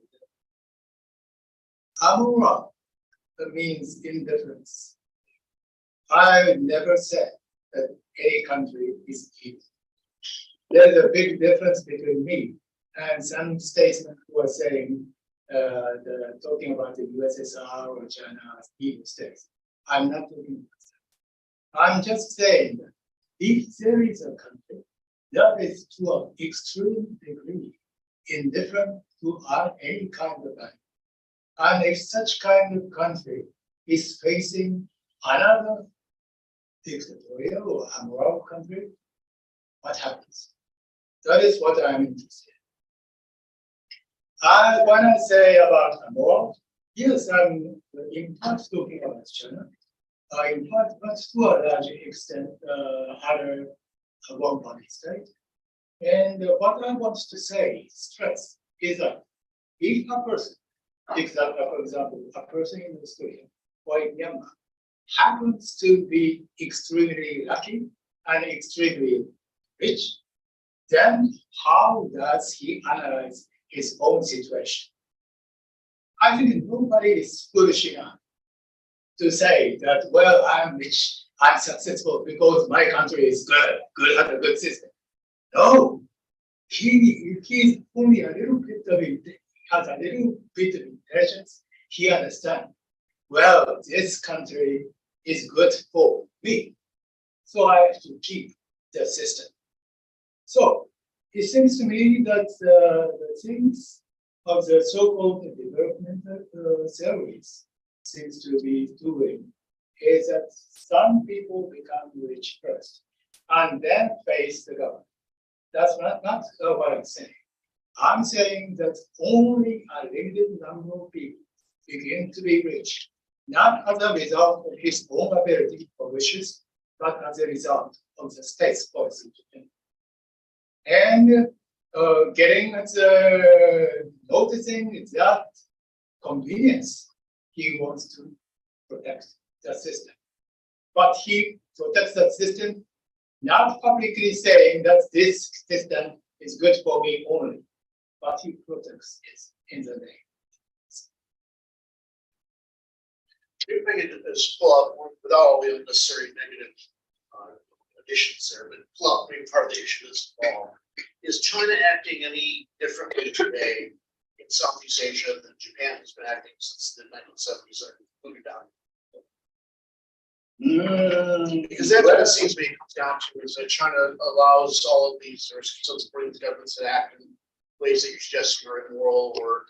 amura means indifference. I never said that any country is evil. There's a big difference between me and some statesmen who are saying talking about the USSR or China as evil states. I'm not talking about that. I'm just saying that if there is a country that is to an extreme degree indifferent to any kind of country. And if such kind of country is facing another dictatorial or immoral country, what happens? That is what I'm interested in. When I say about immoral, yes, I'm in part talking about China. In part, but to a large extent, other one-party state. And what I want to say, stress, is that if a person, for example, a person in Australia or in Myanmar happens to be extremely lucky and extremely rich, then how does he analyze his own situation? I think nobody is foolish enough to say that, well, I'm rich, I'm successful because my country is good, has a good system. No, he's only a little bit of has a little bit of intelligence. He understands, well, this country is good for me, so I have to keep the system. So it seems to me that the things of the so-called development theories seems to be doing is that some people become rich first and then face the government. That's not what I'm saying. I'm saying that only a limited number of people begin to be rich, not as a result of his own ability or wishes, but as a result of the state's policy. And getting at noticing that convenience, he wants to protect the system. But he protects that system, not publicly saying that this system is good for me only, but he protects it in the name. You're making this pull-up without all the unnecessary negative additions there, but pull-up being part of the issue is is China acting any differently today in Southeast Asia than Japan has been acting since the 1970s, including down? Because that's what it seems to me comes down to, is that China allows all of these, or so it's bringing governments that act in ways that you're suggesting are immoral or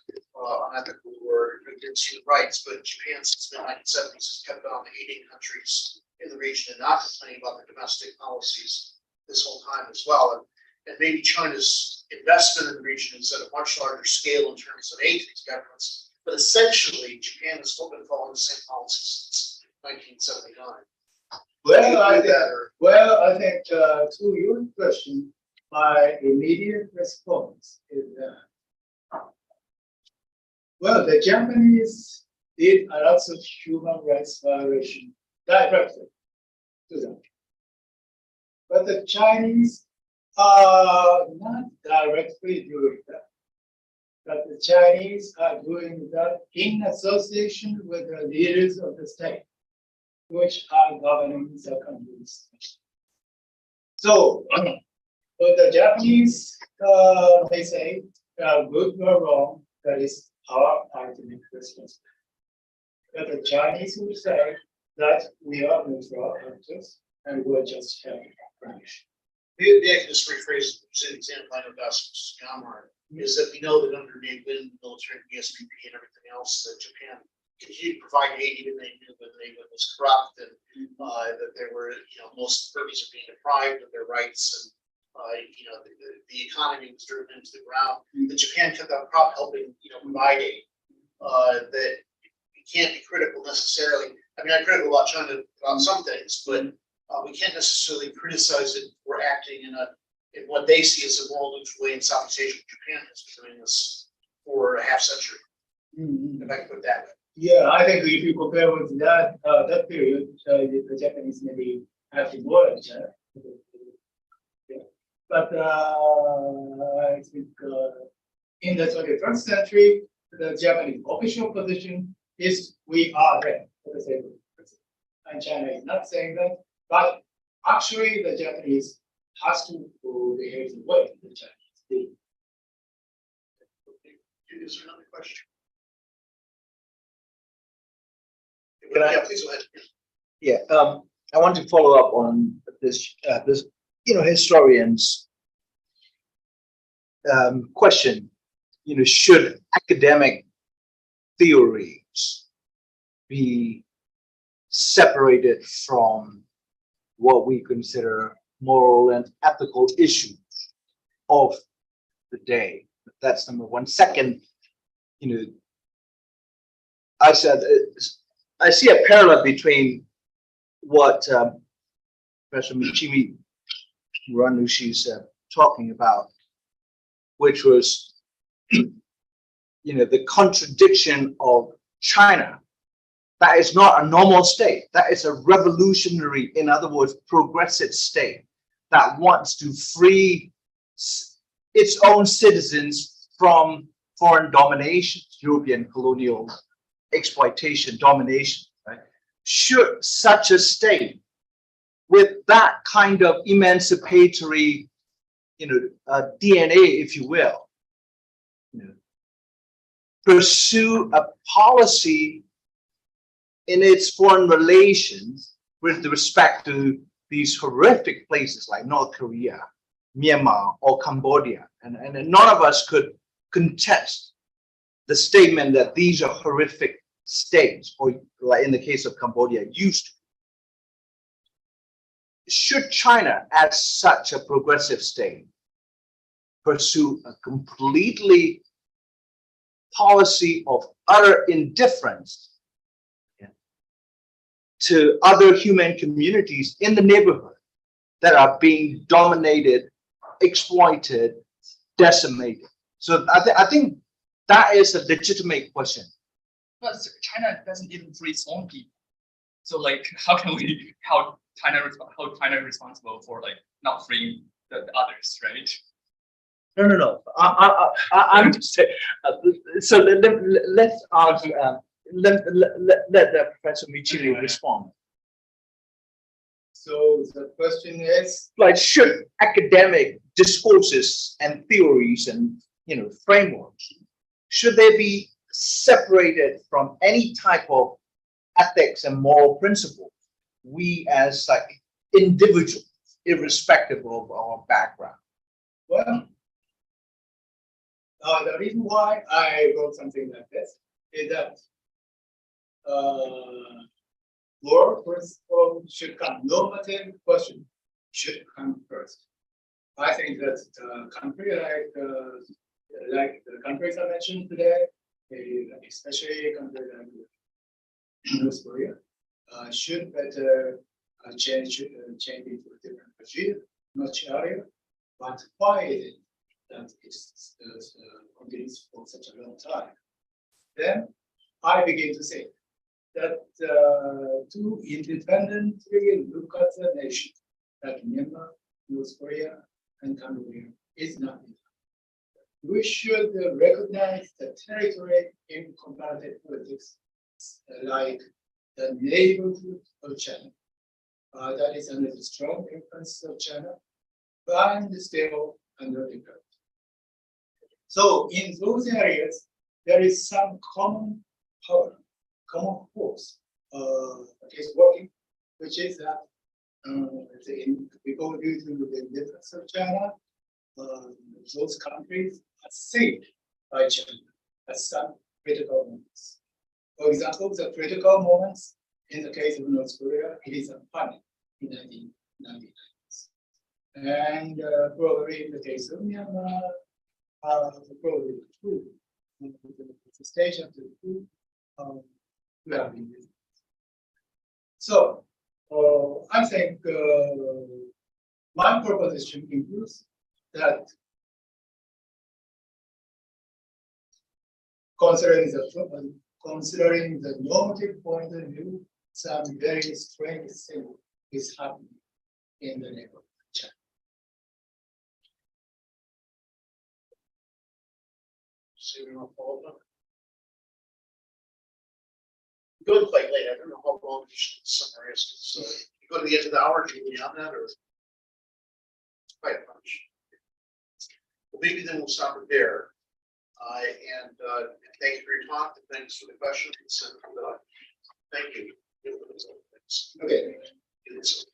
unethical or against human rights, but Japan since the 1970s has kept on aiding countries in the region and not complaining about their domestic policies this whole time as well. And maybe China's investment in the region is at a much larger scale in terms of aid to these governments, but essentially Japan has still been following the same policies since 1979. I think to your question, my immediate response is that, well, the Japanese did a lot of human rights violation directly to them. But the Chinese are not directly doing that. But the Chinese are doing that in association with the leaders of the state, which are governing the countries. So, the Japanese may say, good or wrong, that is our ultimate responsibility. But the Chinese will say that we are neutral actors and we're just having information. Maybe I can just rephrase an example I know best, which is Myanmar, is that we know that under Neighbours, military, BSPP, and everything else, that Japan continued to provide aid even they knew that Neighbours was corrupt and that there were, most Burmese are being deprived of their rights and the economy was driven into the ground. That Japan kept on helping, provide aid. That we can't be critical necessarily. I mean, I'm critical about China about some things, but we can't necessarily criticize it for acting in what they see as a moral neutral way in Southeast Asia. Japan has been doing this for a half century. If I can put it that way. Yeah, I think if you compare with that period, the Japanese maybe have more than China. But I think in the 21st century, the Japanese official position is we are there for the sake of it. And China is not saying that, but actually the Japanese has to behave the way the Chinese do. Is there another question? Please go ahead. Yeah, I want to follow up on this historian's question. should academic theories be separated from what we consider moral and ethical issues of the day? That's number one. Second, I said I see a parallel between what Professor Michimi Muranushi is talking about, which was the contradiction of China. That is not a normal state. That is a revolutionary, in other words, progressive state that wants to free its own citizens from foreign domination, European colonial exploitation, domination. Right? Should such a state, with that kind of emancipatory, DNA, if you will, pursue a policy in its foreign relations with respect to these horrific places like North Korea, Myanmar, or Cambodia, and none of us could contest the statement that these are horrific states, or like in the case of Cambodia, used to. Should China, as such a progressive state, pursue a completely policy of utter indifference to other human communities in the neighborhood that are being dominated, exploited, decimated? So I think that is a legitimate question. But China doesn't even free its own people. So like, how can we how China is responsible for like not freeing the others, right? No. I'm just saying. So let's ask. Let Professor Michili respond. So the question is, Like, should academic discourses and theories and frameworks, should they be separated from any type of ethics and moral principles? We as like individuals, irrespective of our background. well, the reason why I wrote something like this is that moral principle should come, normative question should come first. I think that country like the countries I mentioned today, especially countries like North Korea, should better change into a different regime, much earlier. But why is it that it's continues for such a long time? Then I begin to say that to independently look at the nation like Myanmar, North Korea, and Cambodia is not enough. We should recognize the territory in comparative politics, like the neighborhood of China. That is under the strong influence of China, but still under influence. So in those areas, there is some common power, common force is working, which is that because due to the indifference of China, those countries are saved by China at some critical moments. For example, the critical moments in the case of North Korea, it is a panic in the 1990s. And probably in the case of Myanmar, probably true. The stage of the coup, we have been busy. So I think my proposition includes that considering the normative point of view, some very strange thing is happening in the neighborhood of China. So we want to follow up. Going quite late. I don't know how long you should summarize. So you go to the end of the hour, do you beyond that, or quite a bunch? Well, maybe then we'll stop it there. And thank you for your talk. And thanks for the questions. And thank you. Okay. It's,